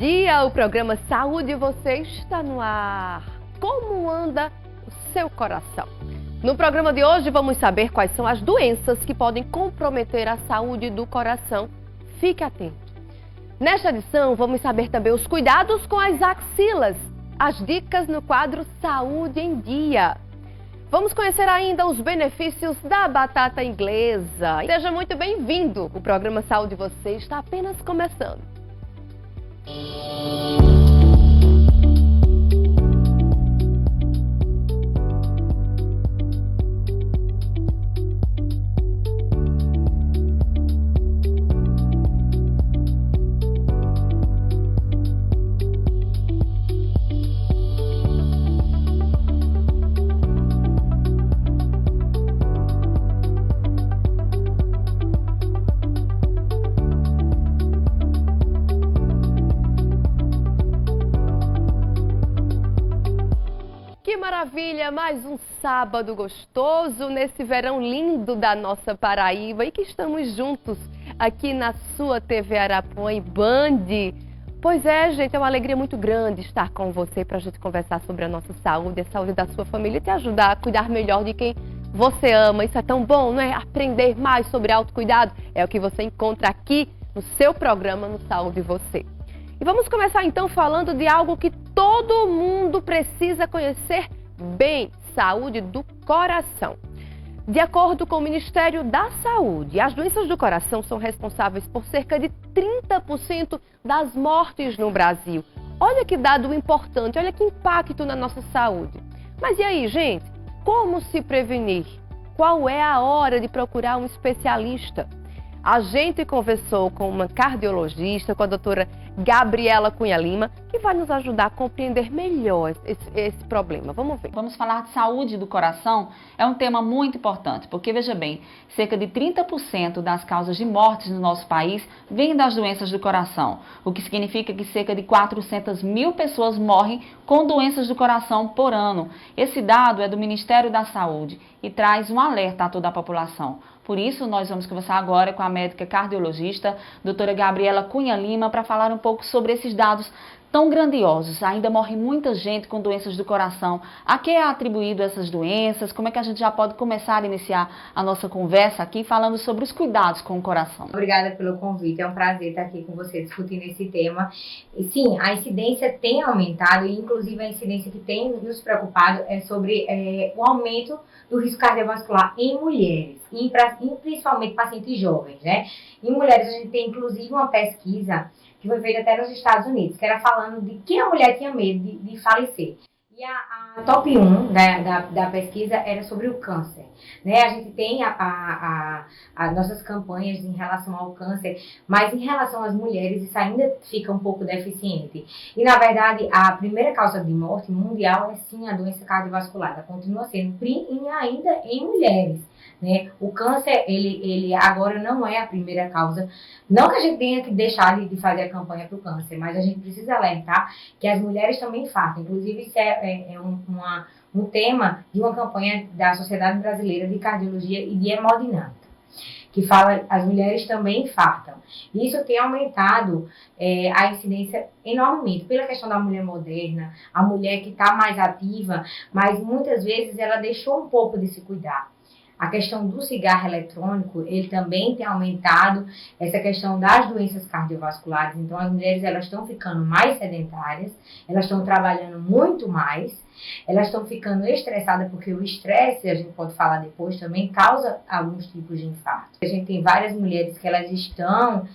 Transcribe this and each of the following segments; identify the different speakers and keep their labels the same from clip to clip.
Speaker 1: dia, o programa Saúde Você está no ar. Como anda o seu coração? No programa de hoje vamos saber quais são as doenças que podem comprometer a saúde do coração. Fique atento. Nesta edição vamos saber também os cuidados com as axilas, as dicas no quadro Saúde em Dia. Vamos conhecer ainda os benefícios da batata inglesa. Seja muito bem-vindo. O programa Saúde Você está apenas começando. Que maravilha! Mais um sábado gostoso nesse verão lindo da nossa Paraíba e que estamos juntos aqui na sua TV Arapuã e Band. Pois é, gente, é uma alegria muito grande estar com você para a gente conversar sobre a nossa saúde, a saúde da sua família e te ajudar a cuidar melhor de quem você ama. Isso é tão bom, não é? Aprender mais sobre autocuidado é o que você encontra aqui no seu programa no Saúde Você. E vamos começar então falando de algo que todo mundo precisa conhecer bem: saúde do coração. De acordo com o Ministério da Saúde, as doenças do coração são responsáveis por cerca de 30% das mortes no Brasil. Olha que dado importante, olha que impacto na nossa saúde. Mas e aí, gente? Como se prevenir? Qual é a hora de procurar um especialista? A gente conversou com uma cardiologista, com a doutora Gabriela Cunha Lima, que vai nos ajudar a compreender melhor esse problema. Vamos ver.
Speaker 2: Vamos falar de saúde do coração. É um tema muito importante, porque, veja bem, cerca de 30% das causas de mortes no nosso país vêm das doenças do coração, o que significa que cerca de 400 mil pessoas morrem com doenças do coração por ano. Esse dado é do Ministério da Saúde e traz um alerta a toda a população. Por isso, nós vamos conversar agora com a médica cardiologista, doutora Gabriela Cunha Lima, para falar um pouco sobre esses dados tão grandiosos. Ainda morre muita gente com doenças do coração. A que é atribuído essas doenças? Como é que a gente já pode começar a iniciar a nossa conversa aqui falando sobre os cuidados com o coração?
Speaker 3: Obrigada pelo convite, é um prazer estar aqui com você discutindo esse tema. E sim, a incidência tem aumentado e inclusive a incidência que tem nos preocupado é sobre o aumento do risco cardiovascular em mulheres, e principalmente pacientes jovens, né? Em mulheres a gente tem inclusive uma pesquisa que foi feita até nos Estados Unidos, que era falando de que a mulher tinha medo de falecer. E a top 1 da pesquisa era sobre o câncer. Né? A gente tem as nossas campanhas em relação ao câncer, mas em relação às mulheres isso ainda fica um pouco deficiente. E, na verdade, a primeira causa de morte mundial é sim a doença cardiovascular. Ela continua sendo ainda em mulheres. Né? O câncer, ele agora não é a primeira causa. Não que a gente tenha que deixar de fazer a campanha para o câncer, mas a gente precisa alertar que as mulheres também infartam. Inclusive, isso é um tema de uma campanha da Sociedade Brasileira de Cardiologia e de Hemodinâmica, que fala as mulheres também infartam. Isso tem aumentado a incidência enormemente pela questão da mulher moderna, a mulher que está mais ativa, mas muitas vezes ela deixou um pouco de se cuidar. A questão do cigarro eletrônico, ele também tem aumentado essa questão das doenças cardiovasculares. Então, as mulheres elas estão ficando mais sedentárias, elas estão trabalhando muito mais, elas estão ficando estressadas, porque o estresse, a gente pode falar depois, também causa alguns tipos de infarto. A gente tem várias mulheres que elas estão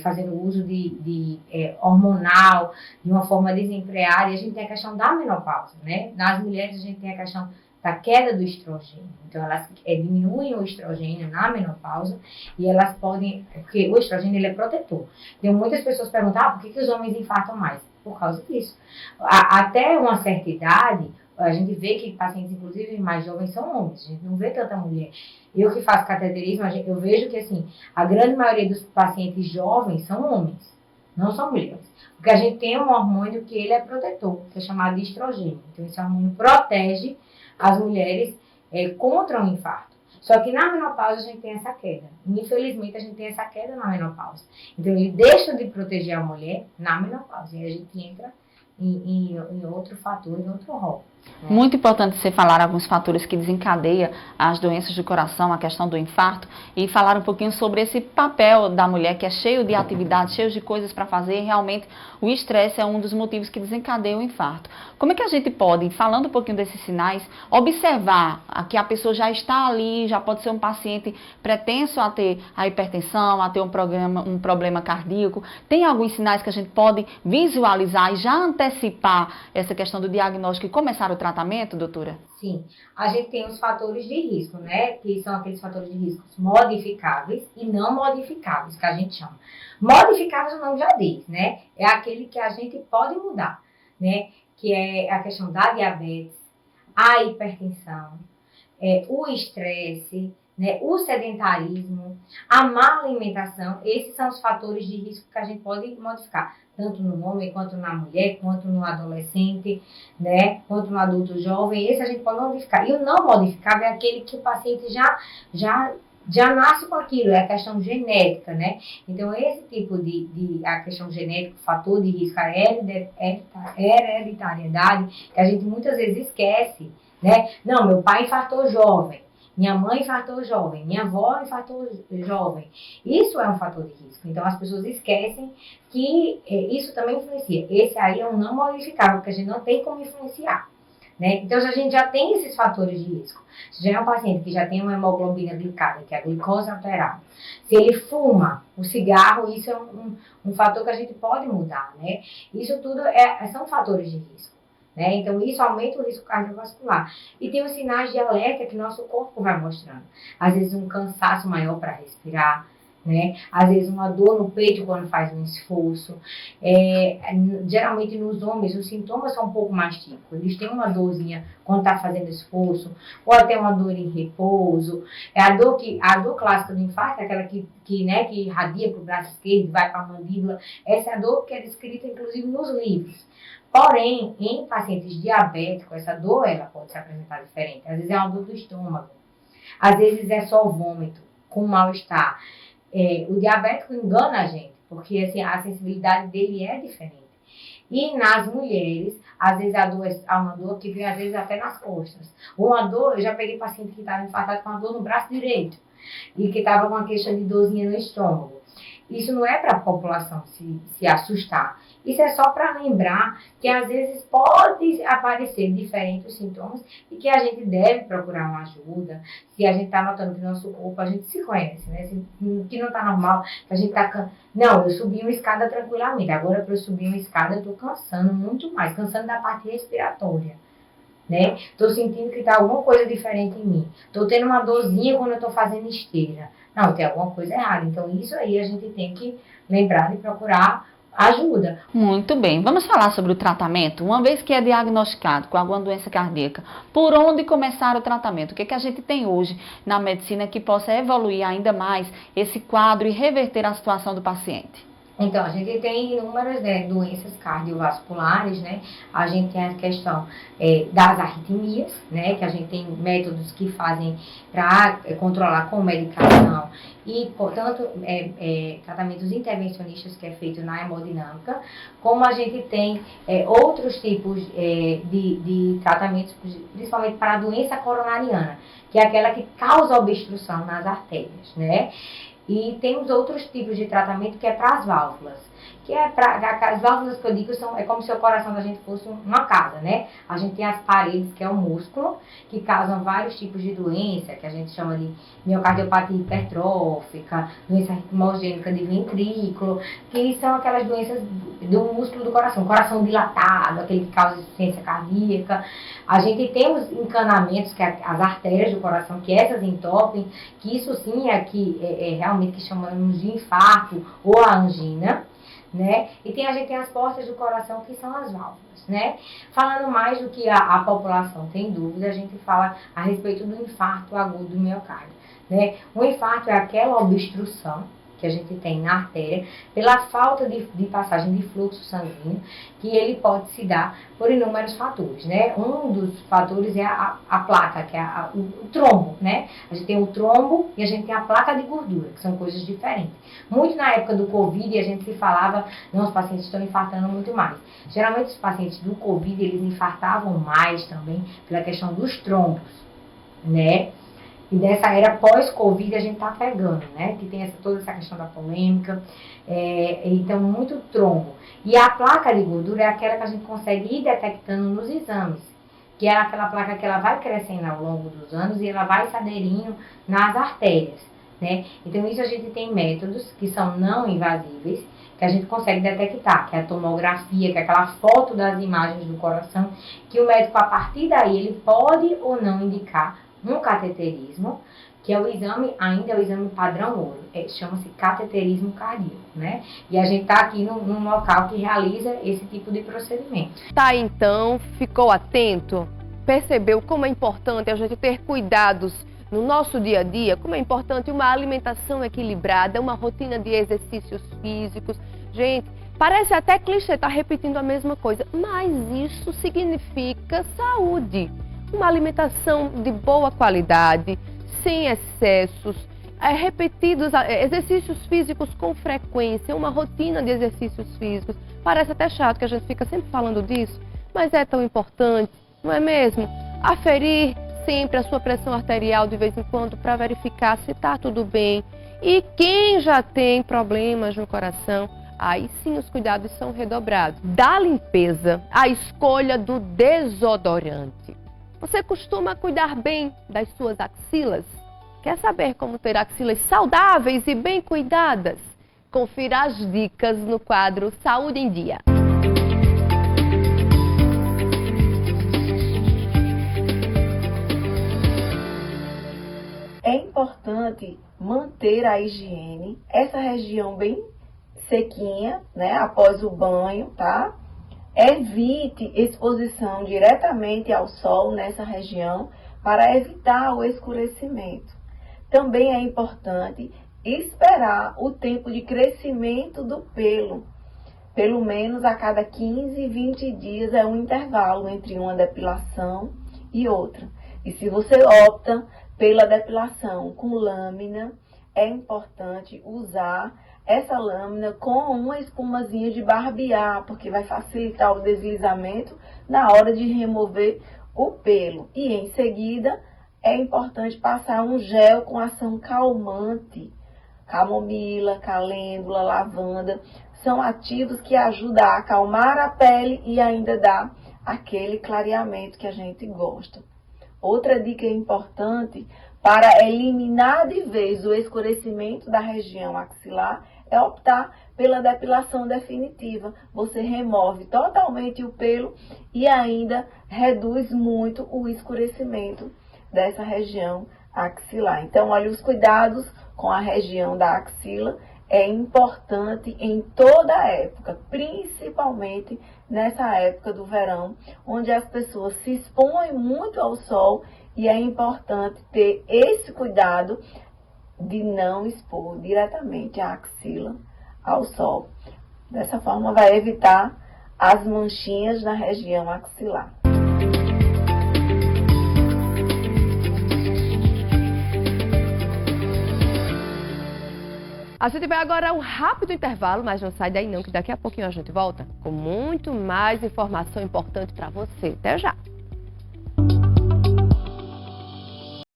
Speaker 3: fazendo uso de hormonal de uma forma desenfreada, e a gente tem a questão da menopausa, né? Nas mulheres, a gente tem a questão da queda do estrogênio. Então, elas diminuem o estrogênio na menopausa e elas podem... Porque o estrogênio ele é protetor. Então, muitas pessoas perguntam, por que os homens infartam mais? Por causa disso. Até uma certa idade, a gente vê que pacientes, inclusive mais jovens, são homens. A gente não vê tanta mulher. Eu que faço cateterismo, eu vejo que assim, a grande maioria dos pacientes jovens são homens, não são mulheres. Porque a gente tem um hormônio que ele é protetor, que é chamado de estrogênio. Então, esse hormônio protege as mulheres contra o infarto. Só que na menopausa a gente tem essa queda. Infelizmente a gente tem essa queda na menopausa. Então ele deixa de proteger a mulher na menopausa. E a gente entra em outro fator, em outro rol.
Speaker 2: Muito importante você falar alguns fatores que desencadeiam as doenças do coração, a questão do infarto, e falar um pouquinho sobre esse papel da mulher que é cheio de atividades, cheio de coisas para fazer, e realmente o estresse é um dos motivos que desencadeia o infarto. Como é que a gente pode, falando um pouquinho desses sinais, observar que a pessoa já está ali, já pode ser um paciente pretenso a ter a hipertensão, a ter um problema cardíaco? Tem alguns sinais que a gente pode visualizar e já antecipar essa questão do diagnóstico e começar o tratamento, doutora?
Speaker 3: Sim, a gente tem os fatores de risco, né? Que são aqueles fatores de risco modificáveis e não modificáveis, que a gente chama. Modificáveis o nome já diz, né? É aquele que a gente pode mudar, né? Que é a questão da diabetes, a hipertensão, o estresse, né? O sedentarismo, a má alimentação. Esses são os fatores de risco que a gente pode modificar, tanto no homem, quanto na mulher, quanto no adolescente, né? Quanto no adulto jovem. Esse a gente pode modificar. E o não modificável é aquele que o paciente já nasce com aquilo, é a questão genética, né? Então, esse tipo a questão genética, fator de risco, a hereditariedade, que a gente muitas vezes esquece, né? Não, meu pai infartou jovem, minha mãe infartou jovem, minha avó infartou jovem. Isso é um fator de risco. Então, as pessoas esquecem que isso também influencia. Esse aí é um não modificável, porque a gente não tem como influenciar. Né? Então, se a gente já tem esses fatores de risco, se já é um paciente que já tem uma hemoglobina glicada, que é a glicose alterada, se ele fuma o cigarro, isso é um fator que a gente pode mudar, né? Isso tudo são fatores de risco, né? Então, isso aumenta o risco cardiovascular. E tem os sinais de alerta que nosso corpo vai mostrando. Às vezes, um cansaço maior para respirar, né? Às vezes uma dor no peito quando faz um esforço. Geralmente nos homens os sintomas são um pouco mais típicos. Eles têm uma dorzinha quando está fazendo esforço, ou até uma dor em repouso. A dor clássica do infarto é aquela que irradia para o braço esquerdo, vai para a mandíbula. Essa é a dor que é descrita inclusive nos livros. Porém, em pacientes diabéticos, essa dor ela pode se apresentar diferente. Às vezes é uma dor do estômago, às vezes é só vômito, com mal-estar. O diabético engana a gente, porque assim, a sensibilidade dele é diferente. E nas mulheres, às vezes há uma dor que vem às vezes até nas costas. Uma dor, eu já peguei paciente que estava infartado com uma dor no braço direito e que estava com uma queixa de dorzinha no estômago. Isso não é para a população se assustar. Isso é só para lembrar que às vezes pode aparecer diferentes sintomas e que a gente deve procurar uma ajuda. Se a gente está notando que no nosso corpo a gente se conhece, né? Que não está normal, que a gente está... Não, eu subi uma escada tranquilamente. Agora para eu subir uma escada eu estou cansando muito mais. Cansando da parte respiratória. Né? Estou sentindo que está alguma coisa diferente em mim. Estou tendo uma dorzinha quando eu estou fazendo esteira. Não, tem alguma coisa errada. Então, isso aí a gente tem que lembrar de procurar ajuda.
Speaker 2: Muito bem. Vamos falar sobre o tratamento. Uma vez que é diagnosticado com alguma doença cardíaca, por onde começar o tratamento? O que é que a gente tem hoje na medicina que possa evoluir ainda mais esse quadro e reverter a situação do paciente?
Speaker 3: Então, a gente tem inúmeras doenças cardiovasculares, né? A gente tem a questão das arritmias, né? Que a gente tem métodos que fazem para controlar com medicação e, portanto, tratamentos intervencionistas que é feito na hemodinâmica, como a gente tem outros tipos de tratamentos, principalmente para a doença coronariana, que é aquela que causa obstrução nas artérias, né? E temos outros tipos de tratamento que é para as válvulas. Que é as válvulas que eu digo é como se o coração da gente fosse uma casa, né? A gente tem as paredes, que é o músculo, que causam vários tipos de doença, que a gente chama de miocardiopatia hipertrófica, doença ritmogênica de ventrículo, que são aquelas doenças do músculo do coração dilatado, aquele que causa insuficiência cardíaca. A gente tem os encanamentos, que é as artérias do coração, que essas entopem, que isso sim é realmente que chamamos de infarto ou a angina. Né? E a gente tem as portas do coração, que são as válvulas, né? Falando mais do que a população tem dúvida, a gente fala a respeito do infarto agudo do miocárdio, né? O infarto é aquela obstrução que a gente tem na artéria, pela falta de passagem de fluxo sanguíneo, que ele pode se dar por inúmeros fatores, né? Um dos fatores é a placa, que é o trombo, né? A gente tem o trombo e a gente tem a placa de gordura, que são coisas diferentes. Muito na época do Covid, a gente se falava, não, os pacientes estão infartando muito mais. Geralmente os pacientes do Covid, eles infartavam mais também pela questão dos trombos, né? E nessa era pós-Covid a gente tá pegando, né? Que tem toda essa questão da polêmica, então muito trombo. E a placa de gordura é aquela que a gente consegue ir detectando nos exames, que é aquela placa que ela vai crescendo ao longo dos anos e ela vai se aderindo nas artérias, né? Então isso a gente tem métodos que são não invasíveis, que a gente consegue detectar, que é a tomografia, que é aquela foto das imagens do coração, que o médico, a partir daí, ele pode ou não indicar um cateterismo, que é o exame, ainda é o exame padrão ouro, chama-se cateterismo cardíaco, né? E a gente está aqui num local que realiza esse tipo de procedimento.
Speaker 1: Tá, então, ficou atento? Percebeu como é importante a gente ter cuidados no nosso dia a dia? Como é importante uma alimentação equilibrada, uma rotina de exercícios físicos? Gente, parece até clichê estar repetindo a mesma coisa, mas isso significa saúde. Uma alimentação de boa qualidade, sem excessos, repetidos exercícios físicos com frequência, uma rotina de exercícios físicos. Parece até chato que a gente fica sempre falando disso, mas é tão importante, não é mesmo? Aferir sempre a sua pressão arterial de vez em quando para verificar se está tudo bem. E quem já tem problemas no coração, aí sim os cuidados são redobrados. Da limpeza, a escolha do desodorante. Você costuma cuidar bem das suas axilas? Quer saber como ter axilas saudáveis e bem cuidadas? Confira as dicas no quadro Saúde em Dia.
Speaker 4: É importante manter a higiene, essa região bem sequinha, né, após o banho, tá? Evite exposição diretamente ao sol nessa região para evitar o escurecimento. Também é importante esperar o tempo de crescimento do pelo. Pelo menos a cada 15, 20 dias é um intervalo entre uma depilação e outra. E se você opta pela depilação com lâmina, é importante usar essa lâmina com uma espumazinha de barbear, porque vai facilitar o deslizamento na hora de remover o pelo. E em seguida, é importante passar um gel com ação calmante. Camomila, calêndula, lavanda, são ativos que ajudam a acalmar a pele e ainda dá aquele clareamento que a gente gosta. Outra dica importante para eliminar de vez o escurecimento da região axilar é optar pela depilação definitiva. Você remove totalmente o pelo e ainda reduz muito o escurecimento dessa região axilar. Então, olha, os cuidados com a região da axila é importante em toda a época, principalmente nessa época do verão, onde as pessoas se expõem muito ao sol e é importante ter esse cuidado de não expor diretamente a axila ao sol. Dessa forma, vai evitar as manchinhas na região axilar.
Speaker 1: A gente vai agora a um rápido intervalo, mas não sai daí não, que daqui a pouquinho a gente volta com muito mais informação importante para você. Até já!